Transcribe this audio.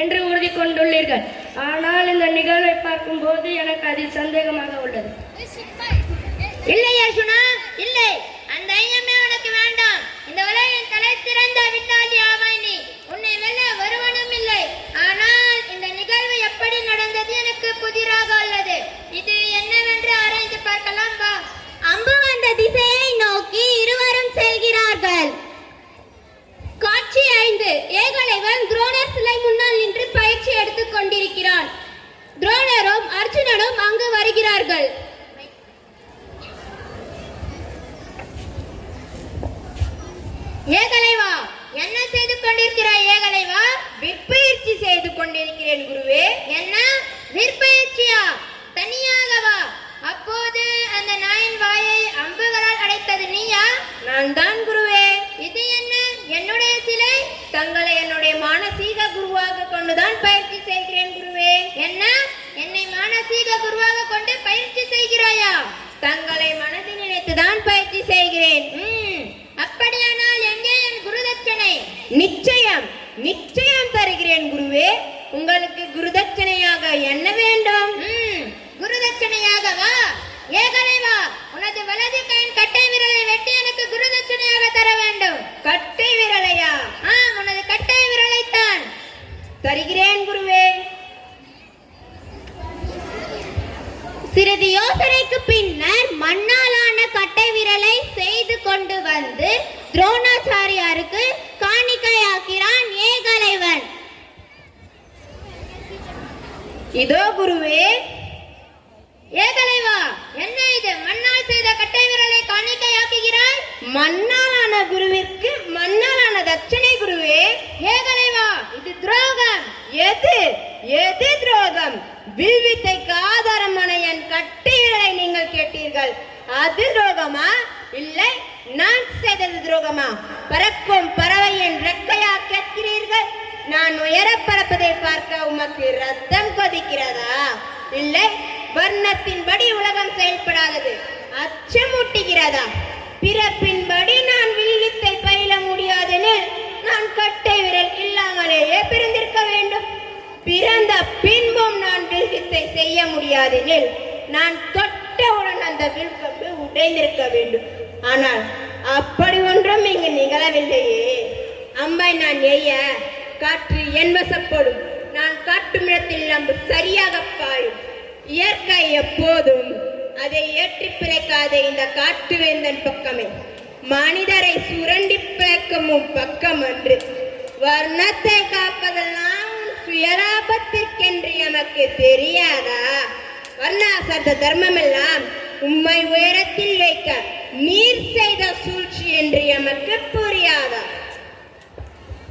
என்று உறுதி கொண்டுள்ளீர்கள். ஆனால் இந்த நிகழ்வை பார்க்கும் போது எனக்கு அதில் சந்தேகமாக உள்ளது. இல்லை அர்ஜுனா, இல்லை. அந்த ஐயமே உனக்கு வேண்டாம். இந்த உலகின் தலை சிறந்த வில்லாளி ஆவாய் நீ. உன்னை வெல்ல ஒருவனும் இல்லை. ஆனால் இந்த நிகழ்வு எப்படி நடந்தது எனக்கு புதிராக உள்ளது. இது என்னவென்று ஆராய்ந்து பார்க்கலாம் வா. அம்பு வந்த திசையை நோக்கி இருவரும் செல்கிறார்கள். காட்சி 5. ஏகலைவன் துரோணர் சிலை முன்னால் நின்று பயிற்சி எடுத்துக் கொண்டிருக்கிறான். துரோணரும் அர்ஜுனனும் அங்கு வருகிறார்கள். ஏகலைவா, என்ன செய்து கொண்டிருக்கிறாய்? ஏகலைவா, விற்பயிற்சி செய்து கொண்டிருக்கிறேன் குருவே. என்ன விற்பயிற்சியா? தனியாகவா? அப்போது அந்த நாயின் வாயை அம்புகளால் அடைத்தது நீயா? நான் தான் குருவே. இது என்ன? என்னுடைய சிலை? தங்களை என்னுடைய மானசீக குருவாக கொண்டுதான் பயிற்சி செய்கிறேன் குருவே. என்ன? என்னை மானசீக குருவாக கொண்டு பயிற்சி செய்கிறாயா? தங்களை மனதில் நினைத்துதான் பயிற்சி செய்கிறேன். அப்படியானால் எங்கே என் குருதட்சணை? நிச்சயம் நிச்சயம் தருகிறேன் குருவே. உங்களுக்கு குருதட்சணையாக என்ன வேண்டும்? குருதட்சணையாக வா. ஏகலைவா, உனது வலது கையின் கட்டை விரலை வெட்டி எனக்கு குருதட்சணையாக தர வேண்டும். கட்டை விரலையா? உனது கட்டை விரலைத்தான் தருகிறேன் குருவே. சிறிது யோசனைக்கு பின்னர் மண்ணாலான கட்டை விரலை செய்து கொண்டு வந்து துரோணாச்சாரியாருக்கு காணிக்கையாக்கிறான் ஏகலைவன். இதோ குருவே. ஏகலைவா, என்ன இது? மண்ணால் செய்த கட்டை விரலை காணிக்கையாக்குகிறாய்? மண்ணாலான குருவிற்கு மண்ணாலான தட்சணை குருவே. ஏகலைவா, இது துரோகம். எது எது துரோகம்? வில்வித்தைக்கு ஆதாரமான என் கட்டை விரலை நீங்கள் கேட்டீர்கள். அது துரோகமா? இல்லை, நான் செய்தது துரோகமா? பறக்கும் பறவையின் ரெக்கையா கேட்கிறீர்கள்? நான் உயர பறப்பதை பார்க்க உமக்கு ரத்தம் கொதிக்கிறதா? இல்லை, வர்ணத்தின்படி உலகம் செயல்படாதது அச்சமூட்டுகிறதா? பிறப்பின்படி நான் வில்வித்தை பயில முடியாதெனில் நான் கட்டை விரல் இல்லாமலேயே பிறந்திருக்க வேண்டும். பிறந்த பின்பும் நான் வில்வித்தை செய்ய முடியாதெனில் நான் தொட்டவுடன் அந்த வில்கம்பு உடைந்திருக்க வேண்டும். ஆனால் அப்படி ஒன்றும் இங்கு நிகழவில்லையே. அம்பை நான் எய்ய காற்று என் வசப்படும். நான் காட்டும் இடத்தில் அம்பு சரியாக பாயும். இயற்கை எப்போதும் அதை ஏற்றி பிழைக்காத இந்த காட்டு வேந்தன் பக்கமே. மனிதரை சுரண்டி பிழைக்கும் பக்கம் அன்று. வர்ணத்தை காப்பதெல்லாம் சுயலாபத்திற்கென்று எமக்கு தெரியாதா? வர்ணாசர்த தர்மம் எல்லாம் உம்மை உயரத்தில் வைக்க நீர் செய்த சூழ்ச்சி என்று எமக்கு புரியாதா?